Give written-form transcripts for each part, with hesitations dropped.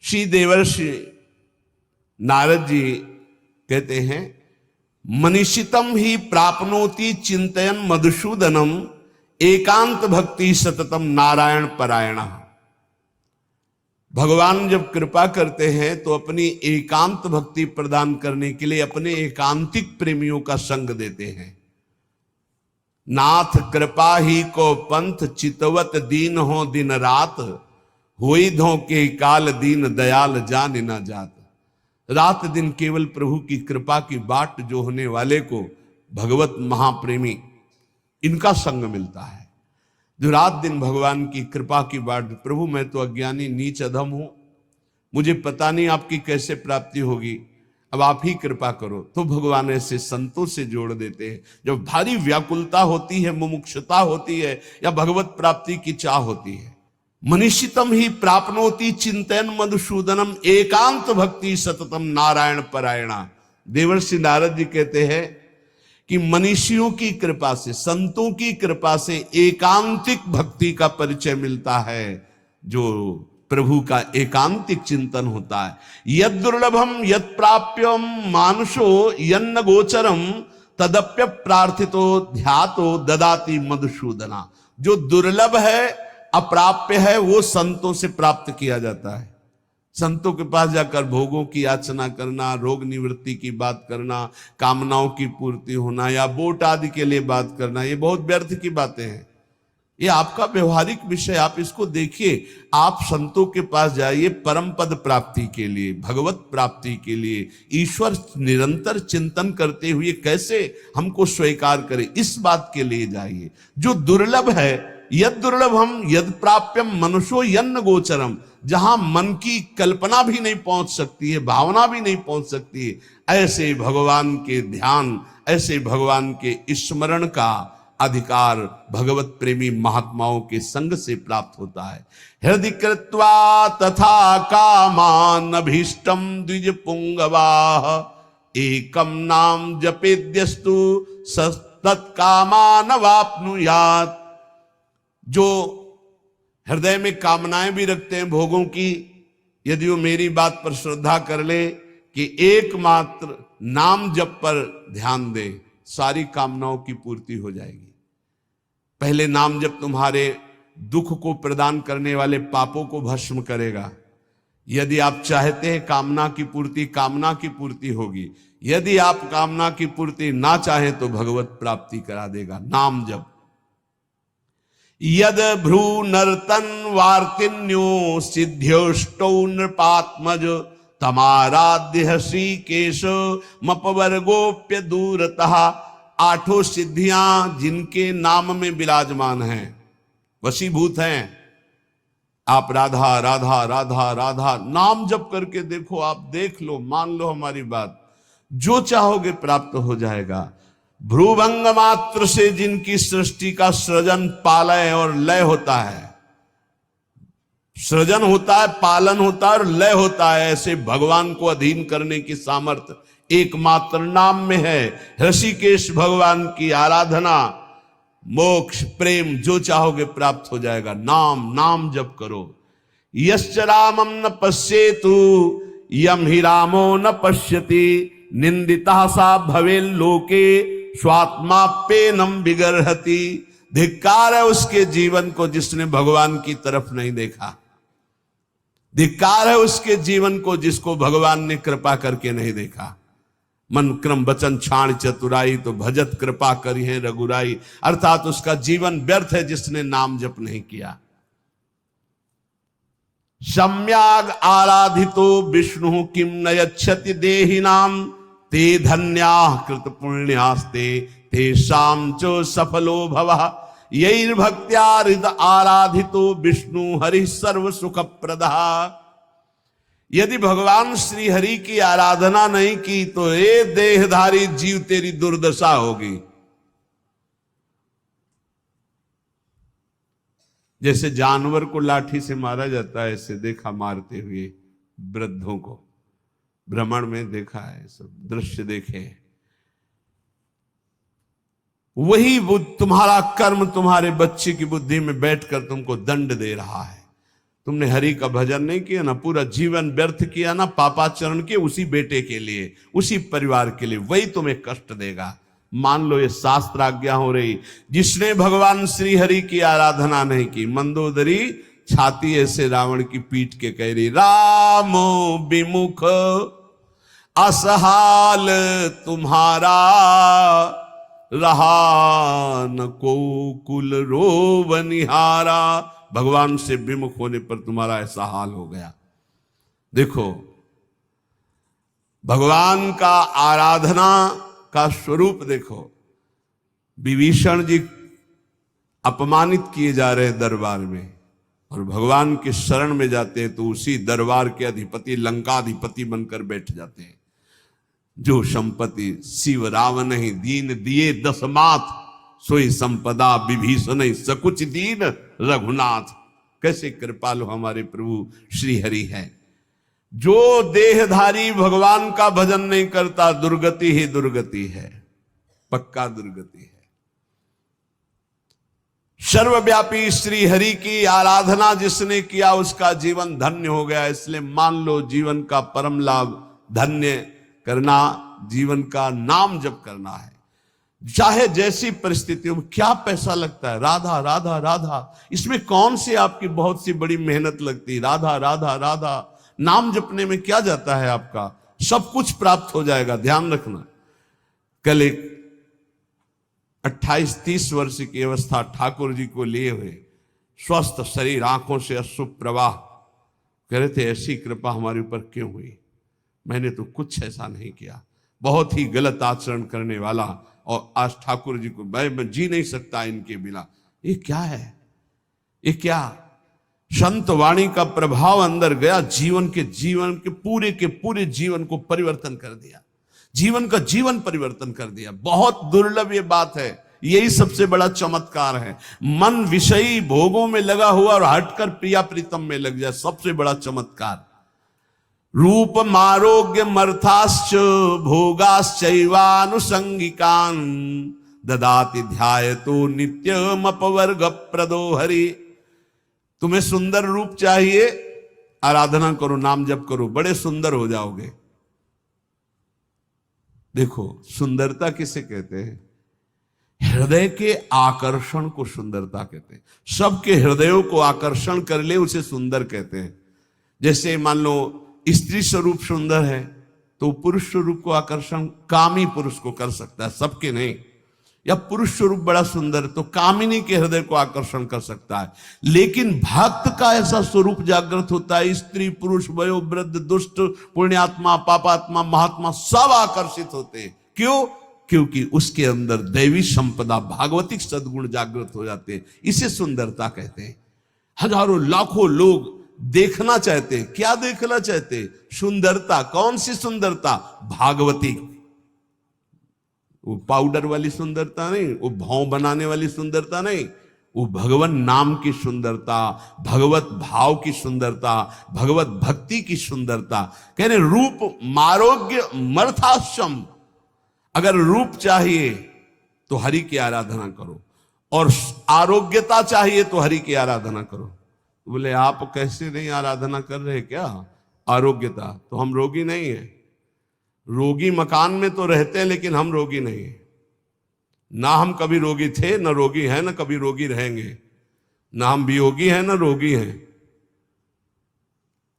श्री देवर्षि नारद जी कहते हैं, मनीषितम ही प्राप्नोति चिंतयन मधुसूदनम एकांत भक्ति सततम नारायण परायण। भगवान जब कृपा करते हैं तो अपनी एकांत भक्ति प्रदान करने के लिए अपने एकांतिक प्रेमियों का संग देते हैं। नाथ कृपा ही को पंथ चितवत दीन हो दिन रात, होई धो के काल दीन दयाल जान न जात। रात दिन केवल प्रभु की कृपा की बाट जो होने वाले को भगवत महाप्रेमी इनका संग मिलता है। जो रात दिन भगवान की कृपा की बाट, प्रभु मैं तो अज्ञानी नीच अधम हूं, मुझे पता नहीं आपकी कैसे प्राप्ति होगी, अब आप ही कृपा करो। तो भगवान ऐसे संतों से जोड़ देते हैं। जब भारी व्याकुलता होती है, मुमुक्षुता होती है या भगवत प्राप्ति की चाह होती है, मनीषितम ही प्राप्नोति चिंतन मधुसूदनम एकांत भक्ति सततम नारायण परायणा। देवर्षि नारद जी कहते हैं कि मनीषियों की कृपा से, संतों की कृपा से एकांतिक भक्ति का परिचय मिलता है, जो प्रभु का एकांतिक चिंतन होता है। यद दुर्लभम यद प्राप्यम मानुषो यन्न गोचरम तदप्य प्रार्थितो ध्यातो ददाति मधुसूदना। जो दुर्लभ है, अप्राप्य है, वो संतों से प्राप्त किया जाता है। संतों के पास जाकर भोगों की याचना करना, रोग निवृत्ति की बात करना, कामनाओं की पूर्ति होना या वोट आदि के लिए बात करना, ये बहुत व्यर्थ की बातें हैं। ये आपका व्यवहारिक विषय, आप इसको देखिए। आप संतों के पास जाइए परम पद प्राप्ति के लिए, भगवत प्राप्ति के लिए, ईश्वर निरंतर चिंतन करते हुए कैसे हमको स्वीकार करे, इस बात के लिए जाइए। जो दुर्लभ है, यद दुर्लभम यद प्राप्यम मनुष्यो यन्न गोचरम, जहां मन की कल्पना भी नहीं पहुंच सकती है, भावना भी नहीं पहुंच सकती है, ऐसे भगवान के ध्यान, ऐसे भगवान के स्मरण का अधिकार भगवत प्रेमी महात्माओं के संग से प्राप्त होता है। हृदय कृत्वा तथा कामान अभीष्टम द्विज पुंगवाह, एकम नाम जपेद्यस्तु तत्कामान वाप्नुयात्। जो हृदय में कामनाएं भी रखते हैं भोगों की, यदि वो मेरी बात पर श्रद्धा कर ले कि एकमात्र नाम जप पर ध्यान दे, सारी कामनाओं की पूर्ति हो जाएगी। पहले नाम जप तुम्हारे दुख को प्रदान करने वाले पापों को भस्म करेगा। यदि आप चाहते हैं कामना की पूर्ति, कामना की पूर्ति होगी। यदि आप कामना की पूर्ति ना चाहें तो भगवत प्राप्ति करा देगा नाम जप। यद भ्रू नर्तन वार्तिन्यो सिद्ध्योष्टौ नृपात्मज, तमाराध्य श्रीकेश मपवर्गोप्य दूरतः। आठों सिद्धियां जिनके नाम में विराजमान हैं, वशीभूत हैं। आप राधा राधा राधा राधा नाम जप करके देखो, आप देख लो, मान लो हमारी बात, जो चाहोगे प्राप्त हो जाएगा। भ्रूभंग मात्र से जिनकी सृष्टि का सृजन, पालय और लय होता है, सृजन होता है, पालन होता है और लय होता है, ऐसे भगवान को अधीन करने की सामर्थ्य एकमात्र नाम में है। ऋषिकेश भगवान की आराधना, मोक्ष, प्रेम जो चाहोगे प्राप्त हो जाएगा। नाम नाम जप करो। यश्च रामम न पश्येतु यम ही रामो न पश्यति, निंदिता सा भवे लोके स्वात्माप्येनम विगर्हति। धिक्कार है उसके जीवन को जिसने भगवान की तरफ नहीं देखा। धिक्कार है उसके जीवन को जिसको भगवान ने कृपा करके नहीं देखा। मन क्रम वचन छाण चतुराई, तो भजत कृपा करी है रघुराई। अर्थात उसका जीवन व्यर्थ है जिसने नाम जप नहीं किया। सम्याग आराधितो विष्णु किम न यच्छति देहिनाम, ते धन्याः कृत पुण्यास्ते तेषां च सफलो भवः। यैर्भक्त्या हृद आराधितो विष्णु हरि सर्व सुख प्रदः। यदि भगवान श्री हरि की आराधना नहीं की तो ये देहधारी जीव तेरी दुर्दशा होगी। जैसे जानवर को लाठी से मारा जाता है, ऐसे देखा मारते हुए वृद्धों को, भ्रमण में देखा है, सब दृश्य देखे। वही तुम्हारा कर्म तुम्हारे बच्चे की बुद्धि में बैठकर तुमको दंड दे रहा है। तुमने हरि का भजन नहीं किया ना, पूरा जीवन व्यर्थ किया ना, पापाचरण के उसी बेटे के लिए, उसी परिवार के लिए, वही तुम्हें कष्ट देगा। मान लो ये शास्त्र आज्ञा हो रही। जिसने भगवान श्री हरि की आराधना नहीं की, मंदोदरी छाती ऐसे रावण की पीठ के कह रही, रामो विमुख असहाल तुम्हारा, रहा न को कुल रोव निहारा। भगवान से विमुख होने पर तुम्हारा ऐसा हाल हो गया। देखो भगवान का आराधना का स्वरूप देखो। विभीषण जी अपमानित किए जा रहे दरबार में, और भगवान के शरण में जाते हैं तो उसी दरबार के अधिपति, लंकाधिपति बनकर बैठ जाते हैं। जो संपत्ति शिव रावण ही दीन दिए दसमात, सोई संपदा विभीषण सकुच दीन रघुनाथ। कैसे कृपालु हमारे प्रभु श्री हरि हैं। जो देहधारी भगवान का भजन नहीं करता, दुर्गति ही दुर्गति है, पक्का दुर्गति है। सर्वव्यापी श्री हरि की आराधना जिसने किया उसका जीवन धन्य हो गया। इसलिए मान लो जीवन का परम लाभ धन्य करना, जीवन का नाम जप करना है। चाहे जैसी परिस्थितियों में, क्या पैसा लगता है, राधा राधा राधा, इसमें कौन सी आपकी बहुत सी बड़ी मेहनत लगती है। राधा राधा राधा नाम जपने में क्या जाता है आपका, सब कुछ प्राप्त हो जाएगा। ध्यान रखना। कल एक 28-30 वर्ष की अवस्था ठाकुर जी को लिए हुए, स्वस्थ शरीर, आंखों से अश्रु प्रवाह, कह रहे थे ऐसी कृपा हमारे ऊपर क्यों हुई, मैंने तो कुछ ऐसा नहीं किया, बहुत ही गलत आचरण करने वाला, और आज ठाकुर जी को मैं जी नहीं सकता इनके बिना। ये क्या है, ये क्या संत वाणी का प्रभाव अंदर गया, जीवन के पूरे जीवन को परिवर्तन कर दिया, जीवन का जीवन परिवर्तन कर दिया। बहुत दुर्लभ ये बात है, यही सबसे बड़ा चमत्कार है। मन विषयी भोगों में लगा हुआ और हटकर प्रिया प्रीतम में लग जाए, सबसे बड़ा चमत्कार। रूप मारोग्य मर्थाश्च भोगाश्चैवानुसंगिकान् ददाति ध्यायतो नित्यम अपवर्ग प्रदो हरि। तुम्हें सुंदर रूप चाहिए, आराधना करो, नाम जप करो, बड़े सुंदर हो जाओगे। देखो सुंदरता किसे कहते हैं, हृदय के आकर्षण को सुंदरता कहते हैं। सबके हृदयों को आकर्षण कर ले उसे सुंदर कहते हैं। जैसे मान लो स्त्री स्वरूप सुंदर है तो पुरुष स्वरूप को आकर्षण कामी पुरुष को कर सकता है, सबके नहीं। या पुरुष स्वरूप बड़ा सुंदर तो कामिनी के हृदय को आकर्षण कर सकता है। लेकिन भक्त का ऐसा स्वरूप जागृत होता है, स्त्री पुरुष वयोवृद्ध दुष्ट पुण्यात्मा पापात्मा महात्मा सब आकर्षित होते हैं। क्यों? क्योंकि उसके अंदर दैवी संपदा भागवतिक सद्गुण जागृत हो जाते हैं। इसे सुंदरता कहते हैं। हजारों लाखों लोग देखना चाहते हैं। क्या देखना चाहते हैं? सुंदरता। कौन सी सुंदरता? भागवतिक। वो पाउडर वाली सुंदरता नहीं, वो भाव बनाने वाली सुंदरता नहीं, वो भगवान नाम की सुंदरता, भगवत भाव की सुंदरता, भगवत भक्ति की सुंदरता। कह रहे रूप मारोग्य मर्थाश्रम। अगर रूप चाहिए तो हरि की आराधना करो, और आरोग्यता चाहिए तो हरि की आराधना करो। बोले आप कैसे नहीं आराधना कर रहे क्या? आरोग्यता तो हम रोगी नहीं है। रोगी मकान में तो रहते हैं लेकिन हम रोगी नहीं है। ना हम कभी रोगी थे, ना रोगी हैं, ना कभी रोगी रहेंगे। ना हम वियोगी हैं ना रोगी हैं।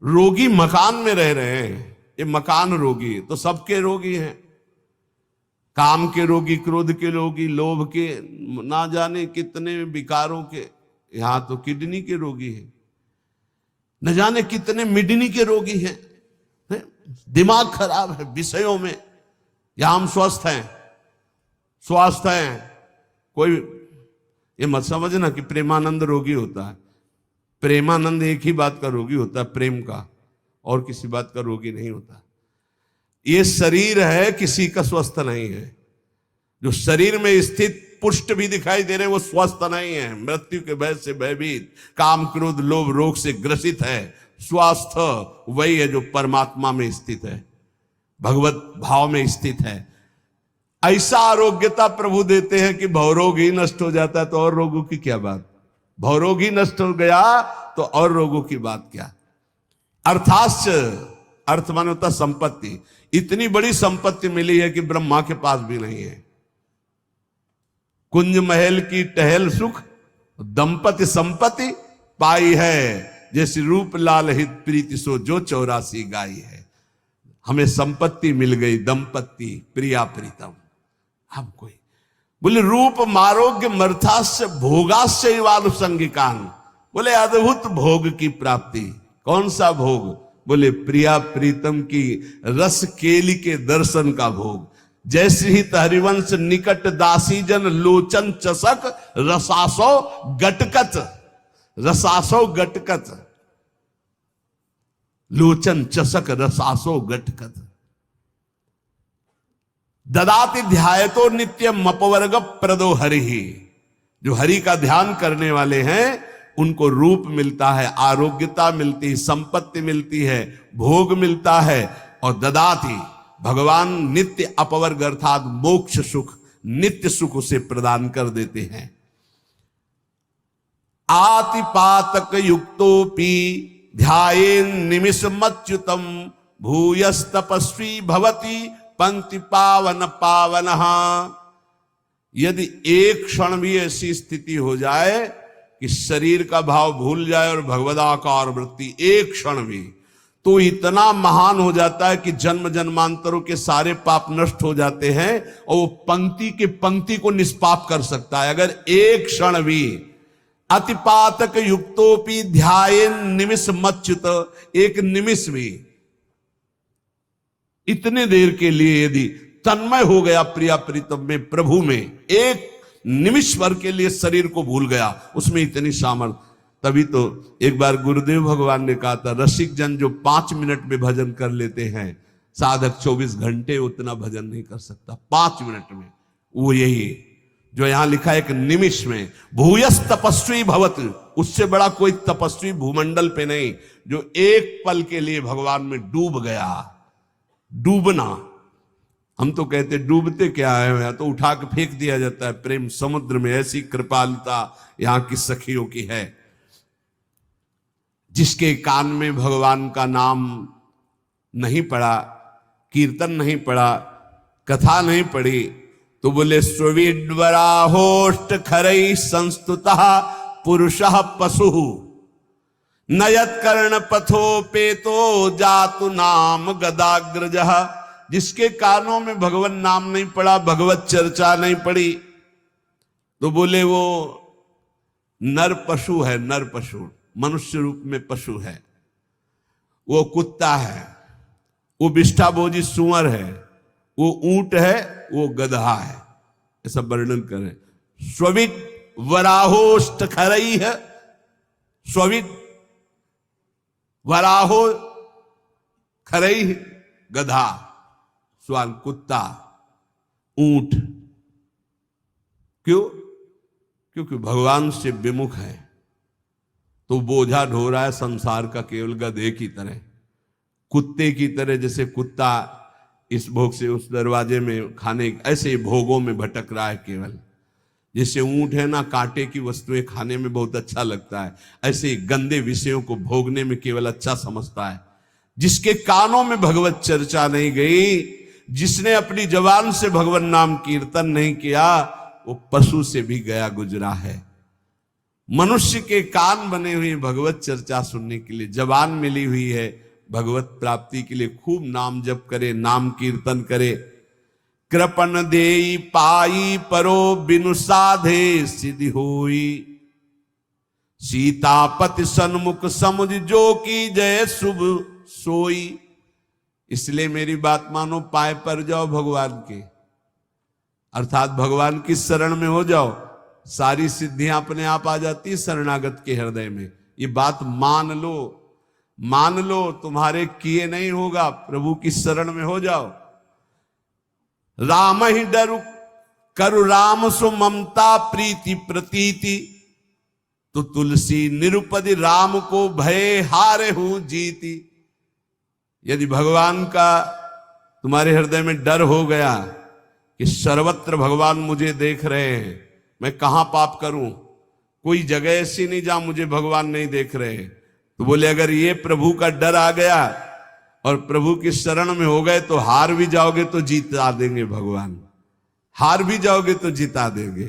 रोगी मकान में रह रहे हैं, ये मकान रोगी। तो सबके रोगी हैं, काम के रोगी, क्रोध के रोगी, लोभ के, ना जाने कितने विकारों के। यहां तो किडनी के रोगी हैं, न जाने कितने मिडनी के रोगी हैं। दिमाग खराब है विषयों में। यहां हम स्वस्थ हैं, स्वास्थ्य हैं। कोई ये मत समझना कि प्रेमानंद रोगी होता है। प्रेमानंद एक ही बात का रोगी होता है, प्रेम का, और किसी बात का रोगी नहीं होता। ये शरीर है, किसी का स्वस्थ नहीं है। जो शरीर में स्थित पुष्ट भी दिखाई दे रहे वो स्वस्थ नहीं है। मृत्यु के भय से भयभीत, काम क्रोध लोभ रोग से ग्रसित है। स्वास्थ्य वही है जो परमात्मा में स्थित है, भगवत भाव में स्थित है। ऐसा आरोग्यता प्रभु देते हैं कि भवरोग ही नष्ट हो जाता है, तो और रोगों की क्या बात। भवरोग ही नष्ट हो गया तो और रोगों की बात क्या। अर्थाश्च, अर्थ माने होता संपत्ति, इतनी बड़ी संपत्ति मिली है कि ब्रह्मा के पास भी नहीं है। कुंज महल की टहल सुख, दंपति संपत्ति पाई है, जैसे रूप लाल हित प्रीति सो जो 84 गाई है। हमें संपत्ति मिल गई, दंपत्ति प्रिया प्रीतम। हम कोई बोले रूप मारोग्य मर्थास्य भोगास्य वानुसंगिकान, बोले अद्भुत भोग की प्राप्ति। कौन सा भोग? बोले प्रिया प्रीतम की रस केली के दर्शन का भोग। जैसे ही हरिवंश निकट दासी जन लोचन चसक रसासो गटकत, रसासो गटकत, लोचन चसक रसासो गटकत। ददाति ध्यायतो नित्यम अपवर्ग प्रदो हरि, जो हरि का ध्यान करने वाले हैं उनको रूप मिलता है, आरोग्यता मिलती है, संपत्ति मिलती है, भोग मिलता है। और ददाति, भगवान नित्य अपवर्ग अर्थात मोक्ष सुख, नित्य सुख उसे प्रदान कर देते हैं। आतिपातक युक्तोपि ध्यायेन निमिषमच्युतम भूयस तपस्वी भवति पंक्ति पावन पावन। यदि एक क्षण भी ऐसी स्थिति हो जाए कि शरीर का भाव भूल जाए और भगवदाकार वृत्ति, एक क्षण भी, तो इतना महान हो जाता है कि जन्म जन्मांतरों के सारे पाप नष्ट हो जाते हैं और वो पंक्ति के पंक्ति को निष्पाप कर सकता है। अगर एक क्षण भी अतिपातक युक्तोपि ध्यायेन निमिष मच्युत, एक निमिष भी, इतने देर के लिए यदि तन्मय हो गया प्रिया प्रीतम में, प्रभु में, एक निमिष भर के लिए शरीर को भूल गया, उसमें इतनी सामर्थ्य। तभी तो एक बार गुरुदेव भगवान ने कहा था, रसिक जन जो 5 मिनट में भजन कर लेते हैं, साधक 24 घंटे उतना भजन नहीं कर सकता 5 मिनट में। वो यही जो यहां लिखा है, एक निमिष में। भूयस तपस्वी भवत, उससे बड़ा कोई तपस्वी भूमंडल पे नहीं, जो एक पल के लिए भगवान में डूब गया। डूबना, हम तो कहते डूबते क्या है, या तो उठा के फेंक दिया जाता है प्रेम समुद्र में। ऐसी कृपालुता यहां की सखियों की है। जिसके कान में भगवान का नाम नहीं पड़ा, कीर्तन नहीं पड़ा, कथा नहीं पड़ी, तो बोले स्विड्वराहोष्ट खरई संस्तुतः पुरुषः पशु नयत कर्ण पथो पेतो जातु नाम गदाग्रजः। जिसके कानों में भगवान नाम नहीं पड़ा, भगवत चर्चा नहीं पड़ी, तो बोले वो नर पशु है, नर पशु, मनुष्य रूप में पशु है। वो कुत्ता है, वो विष्ठाभोजी सुअर है, वो ऊंट है, वो गधा है, ऐसा वर्णन करें। स्विड वराहोष्ट खरई है, स्विड वराहो खरई गधा, स्वान कुत्ता, ऊंट। क्यों? क्योंकि भगवान से विमुख है, तो बोझा ढो रहा है संसार का केवल गधे की तरह, कुत्ते की तरह। जैसे कुत्ता इस भोग से उस दरवाजे में खाने, ऐसे ही भोगों में भटक रहा है केवल। जैसे ऊंट है ना, कांटे की वस्तुएं खाने में बहुत अच्छा लगता है, ऐसे ही गंदे विषयों को भोगने में केवल अच्छा समझता है। जिसके कानों में भगवत चर्चा नहीं गई, जिसने अपनी जबान से भगवान नाम कीर्तन नहीं किया, वो पशु से भी गया गुजरा है। मनुष्य के कान बने हुए भगवत चर्चा सुनने के लिए, जबान मिली हुई है भगवत प्राप्ति के लिए। खूब नाम जप करे, नाम कीर्तन करे। कृपन देई पाई परो बिनु साधे सिद्धि होई, सीतापति सन्मुख समुझ जो की जय शुभ सोई। इसलिए मेरी बात मानो, पाए पर जाओ भगवान के, अर्थात भगवान की शरण में हो जाओ, सारी सिद्धियां अपने आप आ जाती शरणागत के हृदय में। ये बात मान लो, मान लो, तुम्हारे किए नहीं होगा, प्रभु की शरण में हो जाओ। राम ही डरु करु राम सु ममता प्रीति प्रतीति, तो तुलसी निरुपदि राम को भय हारे हूं जीती। यदि भगवान का तुम्हारे हृदय में डर हो गया कि सर्वत्र भगवान मुझे देख रहे हैं, मैं कहां पाप करूं, कोई जगह ऐसी नहीं जहां मुझे भगवान नहीं देख रहे। तो बोले अगर ये प्रभु का डर आ गया और प्रभु की शरण में हो गए तो हार भी जाओगे तो जीता देंगे भगवान, हार भी जाओगे तो जीता देंगे।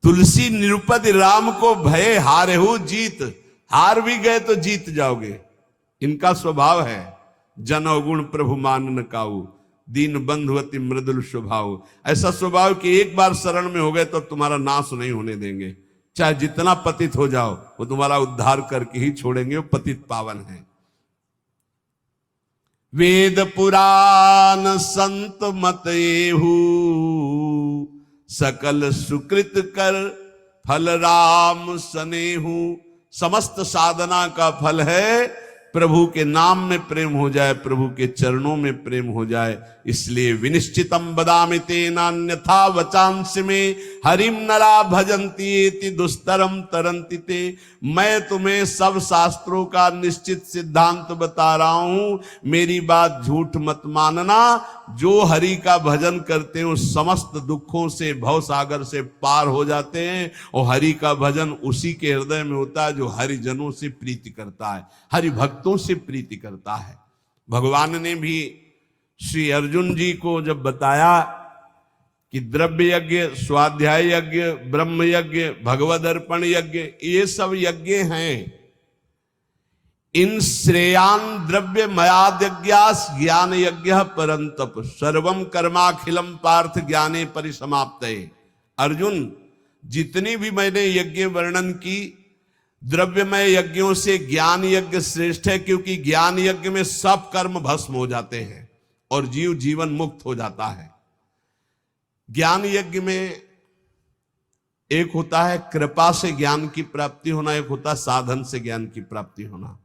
तुलसी निरुपति राम को भय हारे हो जीत, हार भी गए तो जीत जाओगे। इनका स्वभाव है जन अवगुण प्रभु मान न काऊ, दीन बंधुवती मृदुल स्वभाव। ऐसा स्वभाव कि एक बार शरण में हो गए तो तुम्हारा नाश नहीं होने देंगे, चाहे जितना पतित हो जाओ वो तुम्हारा उद्धार करके ही छोड़ेंगे, वो पतित पावन है। वेद पुराण संत मत एहू, सकल सुकृत कर फल राम सनेहू। समस्त साधना का फल है प्रभु के नाम में प्रेम हो जाए, प्रभु के चरणों में प्रेम हो जाए। इसलिए विनिश्चितम बदामि तेनान्यथा वचांसि में हरिम नरा भजन्ति एति दुस्तरम तरन्ति ते। मैं तुम्हें सब शास्त्रों का निश्चित सिद्धांत बता रहा हूं, मेरी बात झूठ मत मानना। जो हरि का भजन करते हैं उस समस्त दुखों से, भव सागर से पार हो जाते हैं। और हरि का भजन उसी के हृदय में होता है जो हरिजनों से प्रीति करता है, हरि भक्तों से प्रीति करता है। भगवान ने भी श्री अर्जुन जी को जब बताया कि द्रव्य यज्ञ, स्वाध्याय यज्ञ, ब्रह्म यज्ञ, भगवद अर्पण यज्ञ, ये सब यज्ञ हैं। इन श्रेयान द्रव्य मयाद्यज्ञास ज्ञान यज्ञ परंतप सर्वम कर्माखिलम पार्थ ज्ञाने परिसमाप्तये। अर्जुन, जितनी भी मैंने यज्ञ वर्णन की, द्रव्यमय यज्ञों से ज्ञान यज्ञ श्रेष्ठ है, क्योंकि ज्ञान यज्ञ में सब कर्म भस्म हो जाते हैं और जीव जीवन मुक्त हो जाता है। ज्ञान यज्ञ में एक होता है कृपा से ज्ञान की प्राप्ति होना, एक होता है साधन से ज्ञान की प्राप्ति होना।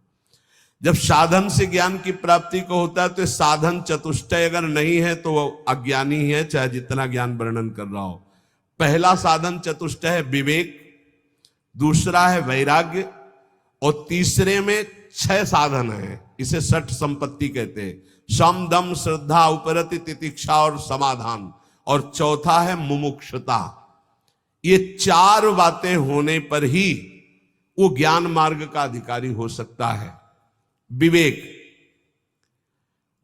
जब साधन से ज्ञान की प्राप्ति को होता है तो साधन चतुष्टय अगर नहीं है तो वो अज्ञानी है, चाहे जितना ज्ञान वर्णन कर रहा हो। पहला साधन चतुष्टय है विवेक, दूसरा है वैराग्य, और तीसरे में 6 साधन है, इसे षट संपत्ति कहते हैं। सम दम श्रद्धा उपरति तितिक्षा और समाधान, और चौथा है मुमुक्षुता। ये 4 बातें होने पर ही वो ज्ञान मार्ग का अधिकारी हो सकता है। विवेक,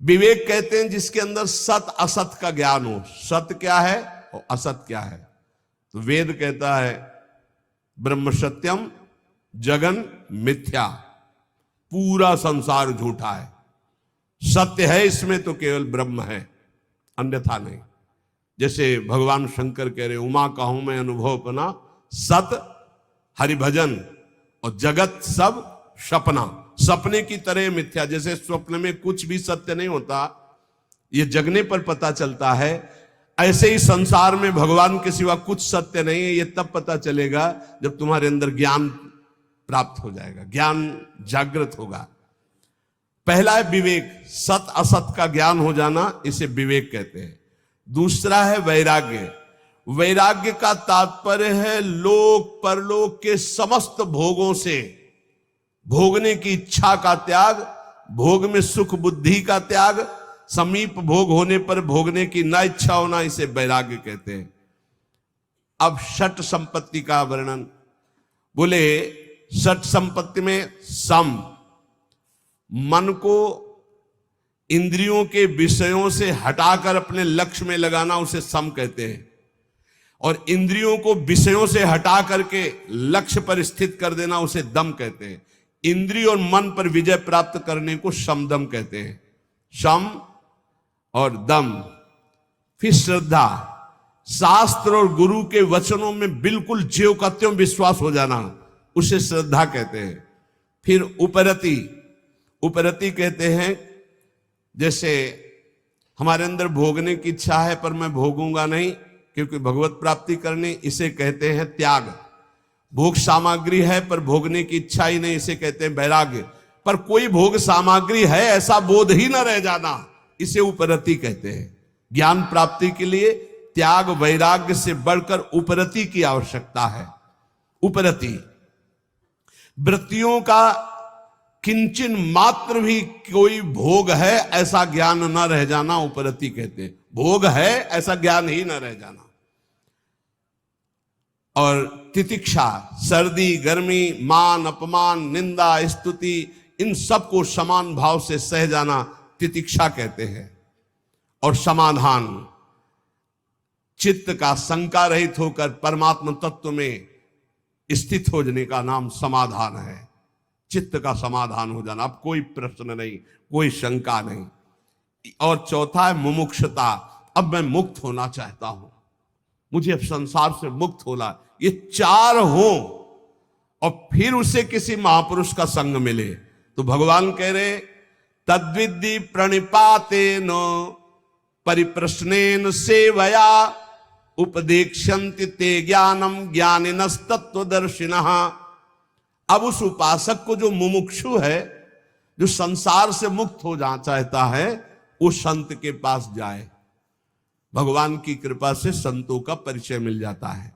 विवेक कहते हैं जिसके अंदर सत असत का ज्ञान हो। सत्य क्या है और असत क्या है। तो वेद कहता है ब्रह्म सत्यम जगन मिथ्या, पूरा संसार झूठा है। सत्य है इसमें तो केवल ब्रह्म है, अन्यथा नहीं। जैसे भगवान शंकर कह रहे उमा कहूं मैं अनुभव अपना, सत हरिभजन और जगत सब सपना। सपने की तरह मिथ्या, जैसे स्वप्न में कुछ भी सत्य नहीं होता, ये जगने पर पता चलता है, ऐसे ही संसार में भगवान के सिवा कुछ सत्य नहीं है। ये तब पता चलेगा जब तुम्हारे अंदर ज्ञान प्राप्त हो जाएगा, ज्ञान जागृत होगा। पहला है विवेक, सत असत का ज्ञान हो जाना, इसे विवेक कहते हैं। दूसरा है वैराग्य। वैराग्य का तात्पर्य है लोक परलोक के समस्त भोगों से भोगने की इच्छा का त्याग, भोग में सुख बुद्धि का त्याग, समीप भोग होने पर भोगने की न इच्छा होना, इसे वैराग्य कहते हैं। अब षट संपत्ति का वर्णन, बोले षट संपत्ति में सम, मन को इंद्रियों के विषयों से हटाकर अपने लक्ष्य में लगाना, उसे सम कहते हैं। और इंद्रियों को विषयों से हटा करके लक्ष्य पर स्थित कर देना, उसे दम कहते हैं। इंद्रिय और मन पर विजय प्राप्त करने को समदम कहते हैं। सम और दम। फिर श्रद्धा, शास्त्र और गुरु के वचनों में बिल्कुल ज्यों का त्यों विश्वास हो जाना, उसे श्रद्धा कहते हैं। फिर उपरति, उपरति कहते हैं जैसे हमारे अंदर भोगने की इच्छा है पर मैं भोगूंगा नहीं क्योंकि भगवत प्राप्ति करनी, इसे कहते हैं त्याग। भोग सामग्री है पर भोगने की इच्छा ही नहीं, इसे कहते हैं वैराग्य। पर कोई भोग सामग्री है ऐसा बोध ही न रह जाना, इसे उपरति कहते हैं। ज्ञान प्राप्ति के लिए त्याग वैराग्य से बढ़कर उपरति की आवश्यकता है। उपरति, वृत्तियों का किंचन मात्र भी कोई भोग है ऐसा ज्ञान न रह जाना, उपरति कहते हैं। भोग है ऐसा ज्ञान ही न रह जाना। और तितिक्षा, सर्दी गर्मी, मान अपमान, निंदा स्तुति, इन सब को समान भाव से सह जाना तितिक्षा कहते हैं। और समाधान, चित्त का शंका रहित होकर परमात्मा तत्व में स्थित हो जाने का नाम समाधान है। चित्त का समाधान हो जाना, अब कोई प्रश्न नहीं, कोई शंका नहीं। और चौथा है मुमुक्षुता, अब मैं मुक्त होना चाहता हूं, मुझे अब संसार से मुक्त होना। ये चार हो और फिर उसे किसी महापुरुष का संग मिले तो भगवान कह रहे तद्विद्धि प्रणिपातेन परिप्रश्नेन सेवया उपदेक्षन्ति ते ज्ञानम ज्ञानिनस्तत्वदर्शिनः। अब उस उपासक को जो मुमुक्षु है, जो संसार से मुक्त हो जाना चाहता है, वो संत के पास जाए। भगवान की कृपा से संतों का परिचय मिल जाता है।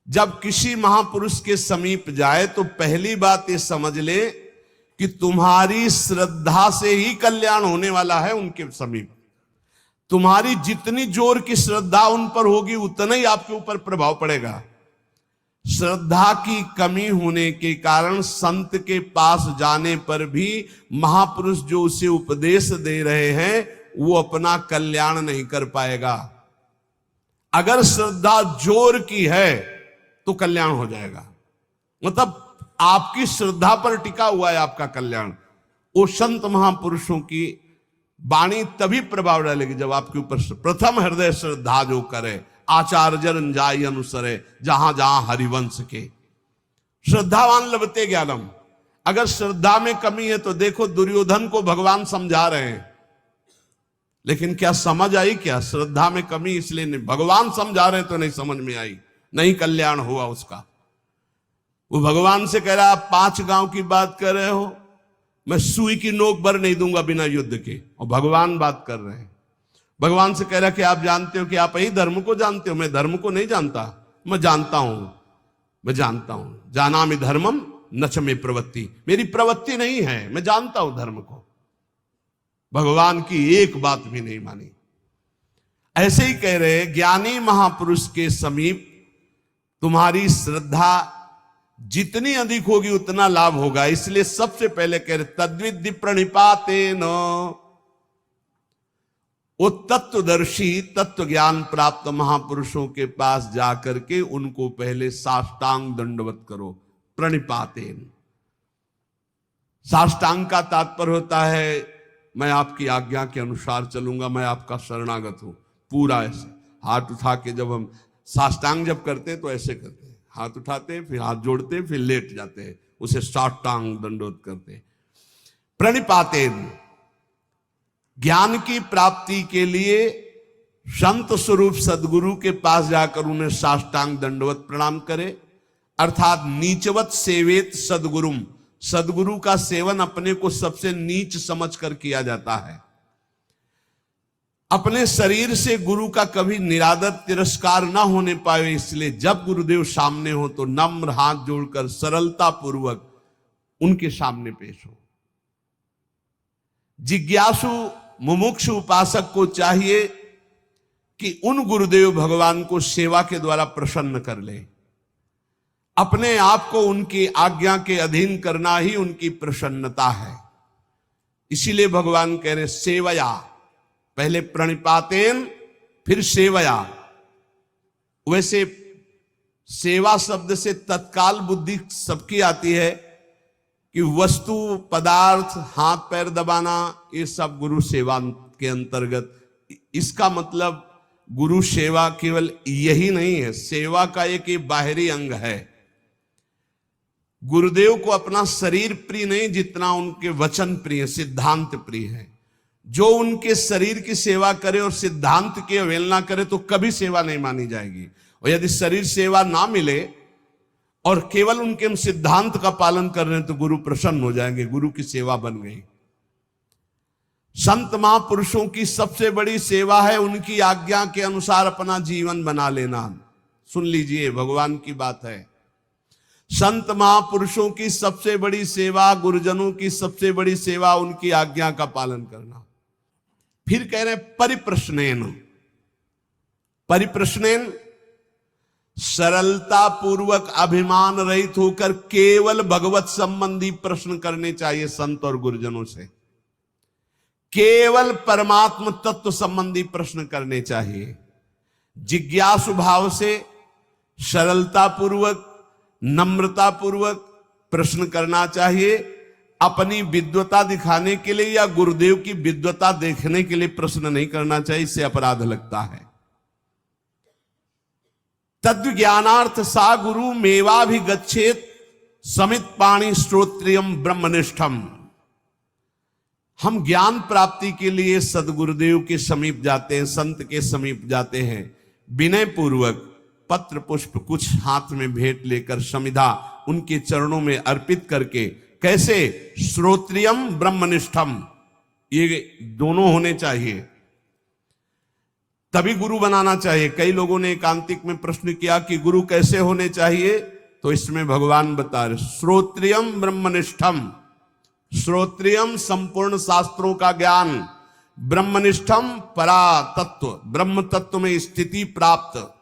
जब किसी महापुरुष के समीप जाए तो पहली बात ये समझ ले कि तुम्हारी श्रद्धा से ही कल्याण होने वाला है। उनके समीप तुम्हारी जितनी जोर की श्रद्धा उन पर होगी उतना ही आपके ऊपर प्रभाव पड़ेगा। श्रद्धा की कमी होने के कारण संत के पास जाने पर भी महापुरुष जो उसे उपदेश दे रहे हैं वो अपना कल्याण नहीं कर पाएगा। अगर श्रद्धा जोर की है तो कल्याण हो जाएगा, मतलब आपकी श्रद्धा पर टिका हुआ है आपका कल्याण। वो संत महापुरुषों की वाणी तभी प्रभाव डालेगी जब आपके ऊपर प्रथम हृदय श्रद्धा जो करे, आचार्य जन जाय अनुसरे जहां जहां हरिवंश के। श्रद्धावान लभते ज्ञानम। अगर श्रद्धा में कमी है तो देखो दुर्योधन को भगवान समझा रहे हैं, लेकिन क्या समझ आई? क्या श्रद्धा में कमी इसलिए नहीं, भगवान समझा रहे हैं तो नहीं समझ में आई, नहीं कल्याण हुआ उसका। वो भगवान से कह रहा आप 5 गांव की बात कर रहे हो, मैं सुई की नोक भर नहीं दूंगा बिना युद्ध के। और भगवान बात कर रहे हैं, भगवान से कह रहा कि आप जानते हो कि आप ही धर्म को जानते हो, मैं धर्म को नहीं जानता। मैं जानता हूं, मैं जानता हूं, जानामि धर्मम न च मे प्रवृत्ति, मेरी प्रवृत्ति नहीं है, मैं जानता हूं धर्म को। भगवान की एक बात भी नहीं मानी। ऐसे ही कह रहे ज्ञानी महापुरुष के समीप तुम्हारी श्रद्धा जितनी अधिक होगी उतना लाभ होगा। इसलिए सबसे पहले कह रहे तद्विद्धि प्रणिपातेन, वो तत्वदर्शी तत्व ज्ञान प्राप्त महापुरुषों के पास जाकर के उनको पहले साष्टांग दंडवत करो। प्रणिपातेन, साष्टांग का तात्पर्य होता है मैं आपकी आज्ञा के अनुसार चलूंगा, मैं आपका शरणागत हूं। पूरा ऐसे हाथ उठा के, जब हम साष्टांग जब करते हैं तो ऐसे करते हैं, हाथ उठाते हैं, फिर हाथ जोड़ते हैं, फिर लेट जाते हैं, उसे साष्टांग दंडवत करते हैं। प्रणिपातेन, ज्ञान की प्राप्ति के लिए संत स्वरूप सदगुरु के पास जाकर उन्हें साष्टांग दंडवत प्रणाम करे, अर्थात नीचवत सेवेत सदगुरुम। सदगुरु का सेवन अपने को सबसे नीच समझकर किया जाता है। अपने शरीर से गुरु का कभी निरादर तिरस्कार ना होने पाए, इसलिए जब गुरुदेव सामने हो तो नम्र हाथ जोड़कर सरलता पूर्वक उनके सामने पेश हो। जिज्ञासु मुमुक्षु उपासक को चाहिए कि उन गुरुदेव भगवान को सेवा के द्वारा प्रसन्न कर ले। अपने आप को उनकी आज्ञा के अधीन करना ही उनकी प्रसन्नता है। इसीलिए भगवान कह रहे सेवया, पहले प्रणिपातेन फिर सेवया। वैसे सेवा शब्द से तत्काल बुद्धि सबकी आती है कि वस्तु पदार्थ हाथ पैर दबाना ये सब गुरु सेवा के अंतर्गत। इसका मतलब गुरु सेवा केवल यही नहीं है, सेवा का एक बाहरी अंग है। गुरुदेव को अपना शरीर प्रिय नहीं जितना उनके वचन प्रिय, सिद्धांत प्रिय है। जो उनके शरीर की सेवा करे और सिद्धांत की अवहेलना करे तो कभी सेवा नहीं मानी जाएगी। और यदि शरीर सेवा ना मिले और केवल उनके हम सिद्धांत का पालन कर रहे हैं तो गुरु प्रसन्न हो जाएंगे, गुरु की सेवा बन गई। संत महापुरुषों की सबसे बड़ी सेवा है उनकी आज्ञा के अनुसार अपना जीवन बना लेना। सुन लीजिए, भगवान की बात है। संत महापुरुषों की सबसे बड़ी सेवा, गुरुजनों की सबसे बड़ी सेवा उनकी आज्ञा का पालन करना। फिर कह रहे हैं परिप्रश्नेन। परिप्रश्नेन सरलता पूर्वक अभिमान रहित होकर केवल भगवत संबंधी प्रश्न करने चाहिए संत और गुरुजनों से। केवल परमात्म तत्व संबंधी प्रश्न करने चाहिए। जिज्ञासु भाव से सरलता पूर्वक नम्रता पूर्वक प्रश्न करना चाहिए। अपनी विद्वता दिखाने के लिए या गुरुदेव की विद्वता देखने के लिए प्रश्न नहीं करना चाहिए, इससे अपराध लगता है। तद्व ज्ञानार्थ सा गुरु मेवा भी गच्छेत समित पाणी श्रोत्रियम ब्रह्मनिष्ठम। हम ज्ञान प्राप्ति के लिए सदगुरुदेव के समीप जाते हैं, संत के समीप जाते हैं, विनय पूर्वक पत्र पुष्प कुछ हाथ में भेंट लेकर समिधा उनके चरणों में अर्पित करके। कैसे? श्रोत्रियम ब्रह्मनिष्ठम, ये दोनों होने चाहिए, तभी गुरु बनाना चाहिए। कई लोगों ने एकांतिक में प्रश्न किया कि गुरु कैसे होने चाहिए, तो इसमें भगवान बता रहे श्रोत्रियम ब्रह्मनिष्ठम। श्रोत्रियम संपूर्ण शास्त्रों का ज्ञान, ब्रह्मनिष्ठम परा तत्व, ब्रह्म तत्व में स्थिति प्राप्त।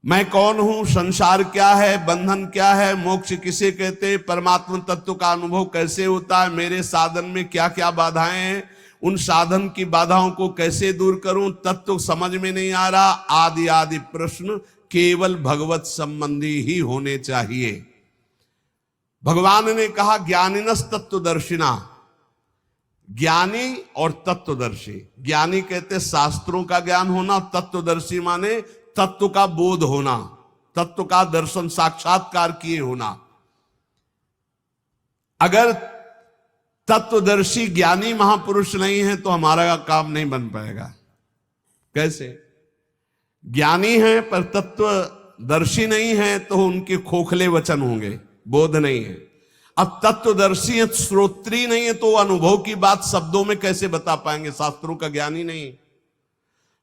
मैं कौन हूं, संसार क्या है, बंधन क्या है, मोक्ष किसे कहते, परमात्मा तत्व का अनुभव कैसे होता है, मेरे साधन में क्या क्या बाधाएं हैं, उन साधन की बाधाओं को कैसे दूर करूं, तत्व समझ में नहीं आ रहा, आदि आदि प्रश्न केवल भगवत संबंधी ही होने चाहिए। भगवान ने कहा ज्ञानिनस तत्वदर्शिना, ज्ञानी और तत्वदर्शी। ज्ञानी कहते शास्त्रों का ज्ञान होना, तत्वदर्शी माने तत्व का बोध होना, तत्व का दर्शन साक्षात्कार किए होना। अगर तत्वदर्शी ज्ञानी महापुरुष नहीं है तो हमारा काम नहीं बन पाएगा। कैसे? ज्ञानी है पर तत्वदर्शी नहीं है तो उनके खोखले वचन होंगे, बोध नहीं है। अब तत्वदर्शी है, श्रोत्री नहीं है, तो अनुभव की बात शब्दों में कैसे बता पाएंगे? शास्त्रों का ज्ञानी नहीं,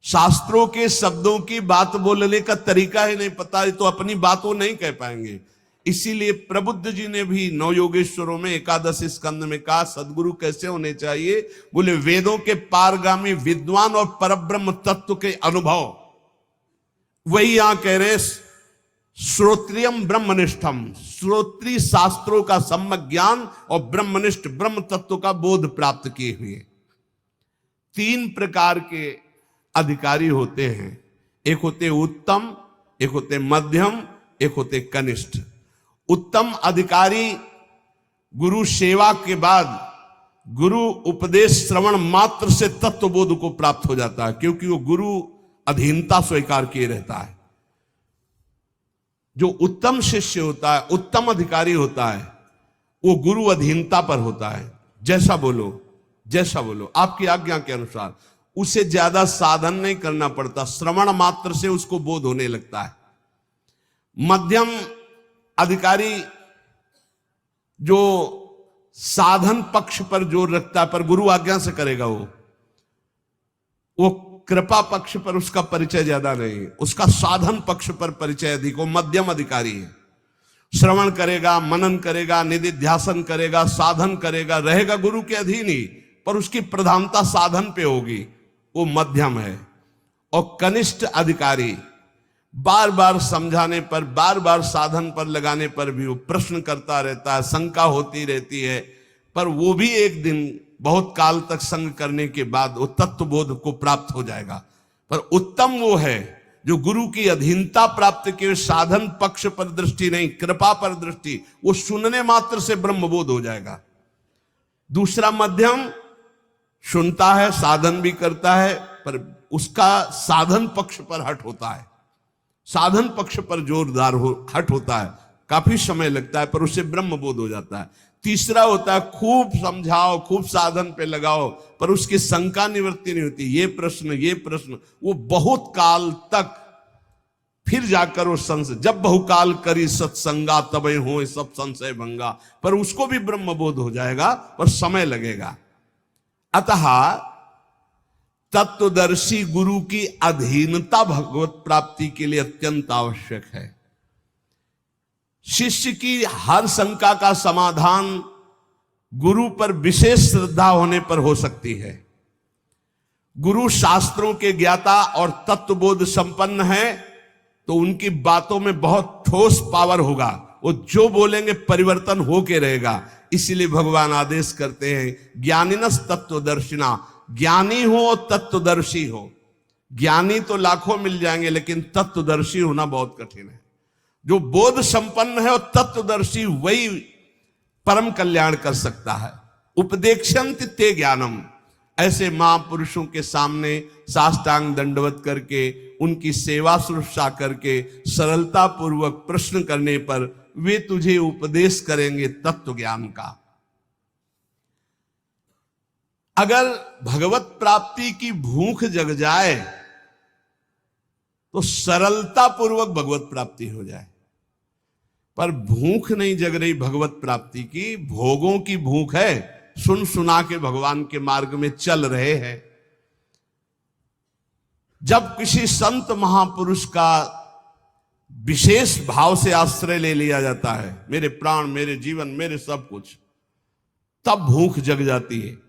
शास्त्रों के शब्दों की बात बोलने का तरीका ही नहीं पता, तो अपनी बात वो नहीं कह पाएंगे। इसीलिए प्रबुद्ध जी ने भी नौ योगेश्वरों में 11 स्कंद में कहा सदगुरु कैसे होने चाहिए। बोले वेदों के पारगामी विद्वान और परब्रह्म तत्व के अनुभव। वही यहां कह रहे श्रोत्रियम ब्रह्मनिष्ठम, श्रोत्री शास्त्रों का सम्यक ज्ञान और ब्रह्मनिष्ठ ब्रह्म तत्व का बोध प्राप्त किए हुए। 3 प्रकार के अधिकारी होते हैं, एक होते उत्तम, एक होते मध्यम, एक होते कनिष्ठ। उत्तम अधिकारी गुरु सेवा के बाद गुरु उपदेश श्रवण मात्र से तत्वबोध को प्राप्त हो जाता है, क्योंकि वो गुरु अधीनता स्वीकार किए रहता है। जो उत्तम शिष्य होता है, उत्तम अधिकारी होता है, वो गुरु अधीनता पर होता है। जैसा बोलो, जैसा बोलो, आपकी आज्ञा के अनुसार। उसे ज्यादा साधन नहीं करना पड़ता, श्रवण मात्र से उसको बोध होने लगता है। मध्यम अधिकारी जो साधन पक्ष पर जोर रखता है, पर गुरु आज्ञा से करेगा, वो कृपा पक्ष पर उसका परिचय ज्यादा नहीं, उसका साधन पक्ष पर परिचय अधिक। वो मध्यम अधिकारी है, श्रवण करेगा, मनन करेगा, निधिध्यासन करेगा, साधन करेगा, रहेगा गुरु के अधीन ही, पर उसकी प्रधानता साधन पे होगी, वो मध्यम है। और कनिष्ठ अधिकारी बार बार समझाने पर, बार बार साधन पर लगाने पर भी वो प्रश्न करता रहता है, शंका होती रहती है, पर वो भी एक दिन बहुत काल तक संग करने के बाद वो तत्वबोध को प्राप्त हो जाएगा। पर उत्तम वो है जो गुरु की अधीनता प्राप्त के साधन पक्ष पर दृष्टि नहीं, कृपा पर दृष्टि, वो सुनने मात्र से ब्रह्मबोध हो जाएगा। दूसरा मध्यम सुनता है, साधन भी करता है, पर उसका साधन पक्ष पर हट होता है, साधन पक्ष पर जोरदार हट होता है, काफी समय लगता है, पर उसे ब्रह्मबोध हो जाता है। तीसरा होता है खूब समझाओ, खूब साधन पे लगाओ, पर उसकी शंका निवृत्ति नहीं होती, ये प्रश्न, वो बहुत काल तक फिर जाकर वो संशय, जब बहुकाल करी सत्संगा तबे हो सब संशय भंगा, पर उसको भी ब्रह्मबोध हो जाएगा, पर समय लगेगा। अतः तत्वदर्शी गुरु की अधीनता भगवत प्राप्ति के लिए अत्यंत आवश्यक है। शिष्य की हर शंका का समाधान गुरु पर विशेष श्रद्धा होने पर हो सकती है। गुरु शास्त्रों के ज्ञाता और तत्वबोध संपन्न है, तो उनकी बातों में बहुत ठोस पावर होगा, वो जो बोलेंगे परिवर्तन होके रहेगा। इसीलिए भगवान आदेश करते हैं ज्ञानिनस तत्वदर्शिना, ज्ञानी हो और तत्वदर्शी हो। ज्ञानी तो लाखों मिल जाएंगे, लेकिन तत्वदर्शी होना बहुत कठिन है। जो बोध संपन्न है और तत्वदर्शी, वही परम कल्याण कर सकता है। उपदेक्षंत ते ज्ञानम, ऐसे महापुरुषों के सामने साष्टांग दंडवत करके, उनकी सेवा शुश्रूषा करके, सरलता पूर्वक प्रश्न करने पर वे तुझे उपदेश करेंगे तत्व ज्ञान का। अगर भगवत प्राप्ति की भूख जग जाए तो सरलता पूर्वक भगवत प्राप्ति हो जाए, पर भूख नहीं जग रही भगवत प्राप्ति की, भोगों की भूख है। सुन सुना के भगवान के मार्ग में चल रहे हैं। जब किसी संत महापुरुष का विशेष भाव से आश्रय ले लिया जाता है, मेरे प्राण, मेरे जीवन, मेरे सब कुछ, तब भूख जग जाती है।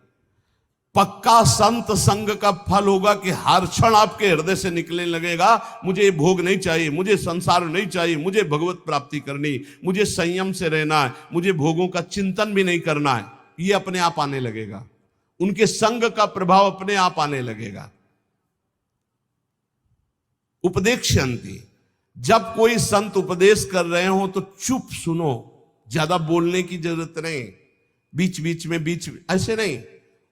पक्का संत संग का फल होगा कि हर क्षण आपके हृदय से निकलने लगेगा, मुझे भोग नहीं चाहिए, मुझे संसार नहीं चाहिए, मुझे भगवत प्राप्ति करनी, मुझे संयम से रहना है, मुझे भोगों का चिंतन भी नहीं करना है। ये अपने आप आने लगेगा, उनके संग का प्रभाव अपने आप आने लगेगा। उपदेक्षन्ति, जब कोई संत उपदेश कर रहे हो तो चुप सुनो, ज्यादा बोलने की जरूरत नहीं, बीच बीच में ऐसे नहीं,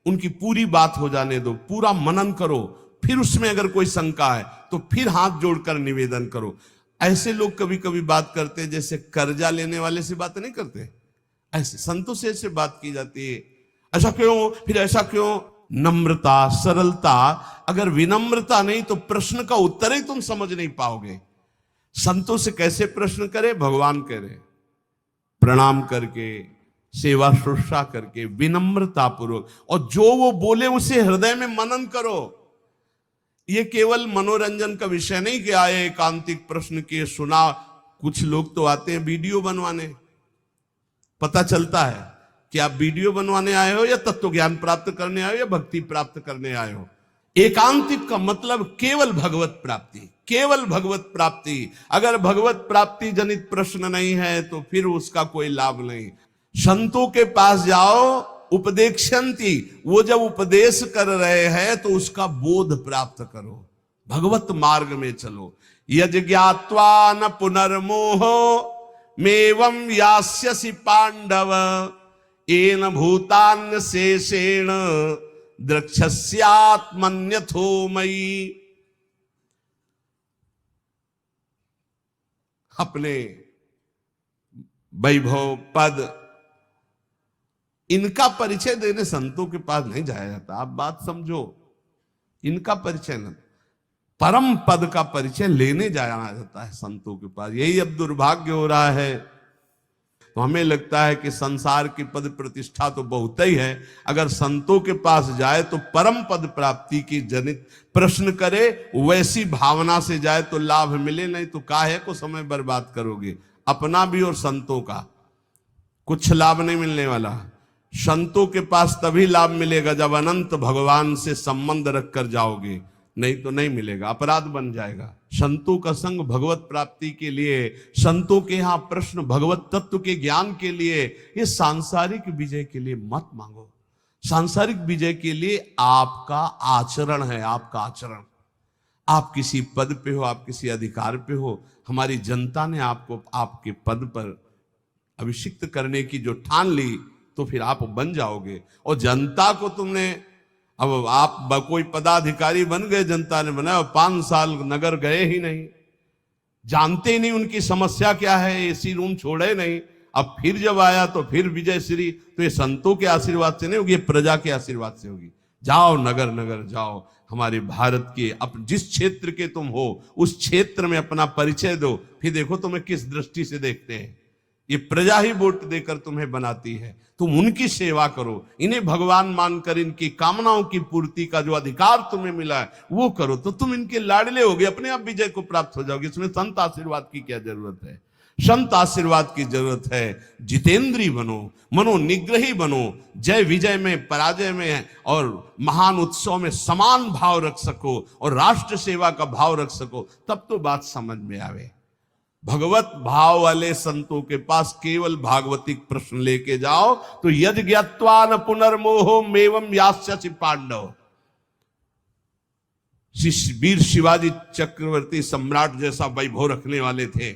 उनकी पूरी बात हो जाने दो, पूरा मनन करो, फिर उसमें अगर कोई शंका है तो फिर हाथ जोड़कर निवेदन करो। ऐसे लोग कभी कभी बात करते हैं जैसे कर्जा लेने वाले से बात नहीं करते, ऐसे संतों से ऐसे बात की जाती है। ऐसा क्यों, फिर ऐसा क्यों? नम्रता, सरलता। अगर विनम्रता नहीं तो प्रश्न का उत्तर ही तुम समझ नहीं पाओगे। संतों से कैसे प्रश्न करे? भगवान कह रहे, प्रणाम करके, सेवा शुश्रूषा करके, विनम्रता पूर्वक, और जो वो बोले उसे हृदय में मनन करो। ये केवल मनोरंजन का विषय नहीं कि आए एकांतिक प्रश्न किए, सुना। कुछ लोग तो आते हैं वीडियो बनवाने, पता चलता है कि आप वीडियो बनवाने आए हो या तत्व ज्ञान प्राप्त करने आए हो या भक्ति प्राप्त करने आए हो। एकांतिक का मतलब केवल भगवत प्राप्ति, केवल भगवत प्राप्ति। अगर भगवत प्राप्ति जनित प्रश्न नहीं है तो फिर उसका कोई लाभ नहीं। संतों के पास जाओ, उपदेक्षन्ति, वो जब उपदेश कर रहे हैं तो उसका बोध प्राप्त करो, भगवत मार्ग में चलो। यज ज्ञात्वा न पुनर्मोहो मेवं यास्यसि पांडव, येन भूतान्य शेषेण द्रक्ष्यस्यात्मन्यथो मयि। अपने वैभव, पद, इनका परिचय देने संतों के पास नहीं जाया जाता। आप बात समझो, इनका परिचय न, परम पद का परिचय लेने जाया जाता है संतों के पास। यही अब दुर्भाग्य हो रहा है। तो हमें लगता है कि संसार की पद प्रतिष्ठा तो बहुत ही है, अगर संतों के पास जाए तो परम पद प्राप्ति की जनित प्रश्न करे, वैसी भावना से जाए तो लाभ मिले, नहीं तो काहे को समय बर्बाद करोगे, अपना भी और संतों का। कुछ लाभ नहीं मिलने वाला। संतों के पास तभी लाभ मिलेगा जब अनंत भगवान से संबंध रखकर जाओगे, नहीं तो नहीं मिलेगा, अपराध बन जाएगा। संतों का संग भगवत प्राप्ति के लिए, संतों के यहां प्रश्न भगवत तत्व के ज्ञान के लिए, ये सांसारिक विजय के लिए मत मांगो। सांसारिक विजय के लिए आपका आचरण है, आपका आचरण। आप किसी पद पे हो, आप किसी अधिकार पे हो, हमारी जनता ने आपको आपके पद पर अभिषिक्त करने की जो ठान ली, तो फिर आप बन जाओगे। और जनता को तुमने, अब आप कोई पदाधिकारी बन गए, जनता ने बनाया, 5 साल नगर गए ही नहीं, जानते ही नहीं उनकी समस्या क्या है, एसी रूम छोड़े नहीं। अब फिर जब आया तो फिर विजय श्री, तो ये संतों के आशीर्वाद से नहीं होगी, प्रजा के आशीर्वाद से होगी। जाओ नगर नगर जाओ, हमारे भारत के जिस क्षेत्र के तुम हो उस क्षेत्र में अपना परिचय दो, फिर देखो तुम्हें किस दृष्टि से देखते हैं। ये प्रजा ही वोट देकर तुम्हें बनाती है, तुम उनकी सेवा करो, इन्हें भगवान मानकर इनकी कामनाओं की पूर्ति का जो अधिकार तुम्हें मिला है वो करो, तो तुम इनके लाडले होगे, अपने आप विजय को प्राप्त हो जाओगे। इसमें संत आशीर्वाद की क्या जरूरत है। संत आशीर्वाद की जरूरत है। जितेंद्री बनो, मनोनिग्रही बनो, जय विजय में, पराजय में और महान उत्सव में समान भाव रख सको और राष्ट्र सेवा का भाव रख सको, तब तो बात समझ में आवे। भगवत भाव वाले संतों के पास केवल भागवतिक प्रश्न लेके जाओ तो यद ज्ञात्वा न पुनर्मोहो मेवम यास्यसि पांडव। वीर शिवाजी चक्रवर्ती सम्राट जैसा वैभव रखने वाले थे,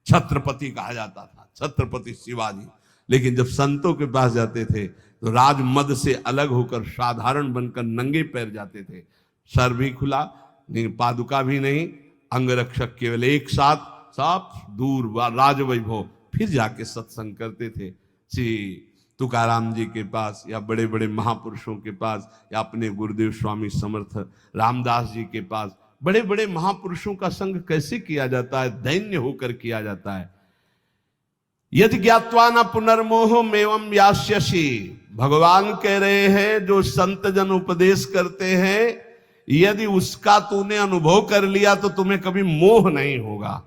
छत्रपति कहा जाता था, छत्रपति शिवाजी। लेकिन जब संतों के पास जाते थे तो राजमद से अलग होकर साधारण बनकर नंगे पैर जाते थे, सर भी खुला, पादुका भी नहीं, अंगरक्षक केवल एक साथ, सब दूर राजवैभव, फिर जाके सत्संग करते थे। श्री तुकाराम जी के पास या बड़े बड़े महापुरुषों के पास या अपने गुरुदेव स्वामी समर्थ रामदास जी के पास बड़े बड़े महापुरुषों का संग कैसे किया जाता है, दैन्य होकर किया जाता है। यदि ज्ञात्वा न पुनर्मोह मेवम यास्यसि, भगवान कह रहे हैं जो संत जन उपदेश करते हैं, यदि उसका तूने अनुभव कर लिया तो तुम्हें कभी मोह नहीं होगा।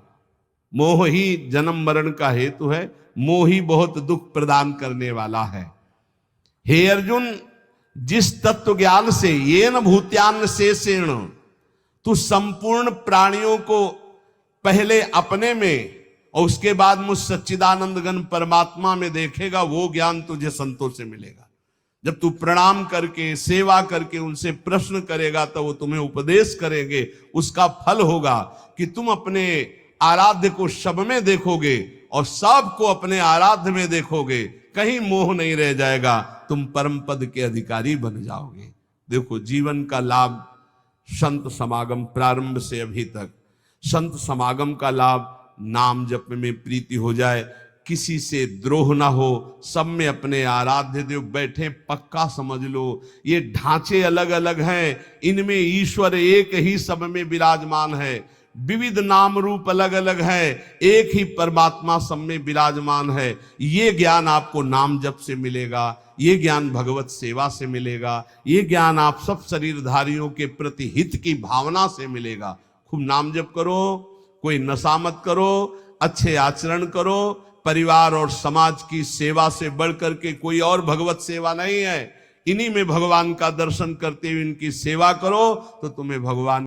मोह ही जन्म मरण का हेतु है, मोह ही बहुत दुख प्रदान करने वाला है। हे अर्जुन, जिस तत्व ज्ञान से येन भूत्यान शेषेण तू संपूर्ण प्राणियों को पहले अपने में और उसके बाद मुझ सच्चिदानंद घन परमात्मा में देखेगा, वो ज्ञान तुझे संतों से मिलेगा। जब तू प्रणाम करके, सेवा करके उनसे प्रश्न करेगा तो वो तुम्हें उपदेश करेंगे, उसका फल होगा कि तुम अपने आराध्य को सब में देखोगे और सबको अपने आराध्य में देखोगे, कहीं मोह नहीं रह जाएगा, तुम परम पद के अधिकारी बन जाओगे। देखो, जीवन का लाभ संत समागम, प्रारंभ से अभी तक संत समागम का लाभ, नाम जप में प्रीति हो जाए, किसी से द्रोह ना हो, सब में अपने आराध्य देव बैठे, पक्का समझ लो। ये ढांचे अलग अलग हैं, इनमें ईश्वर एक ही सब में विराजमान है। विविध नाम रूप अलग अलग है, एक ही परमात्मा सब में विराजमान है। ये ज्ञान आपको नाम जप से मिलेगा, ये ज्ञान भगवत सेवा से मिलेगा, ये ज्ञान आप सब शरीरधारियों के प्रति हित की भावना से मिलेगा। खूब नाम जप करो, कोई नशा मत करो, अच्छे आचरण करो। परिवार और समाज की सेवा से बढ़कर के कोई और भगवत सेवा नहीं है। इन्हीं में भगवान का दर्शन करते हुए इनकी सेवा करो तो तुम्हें भगवान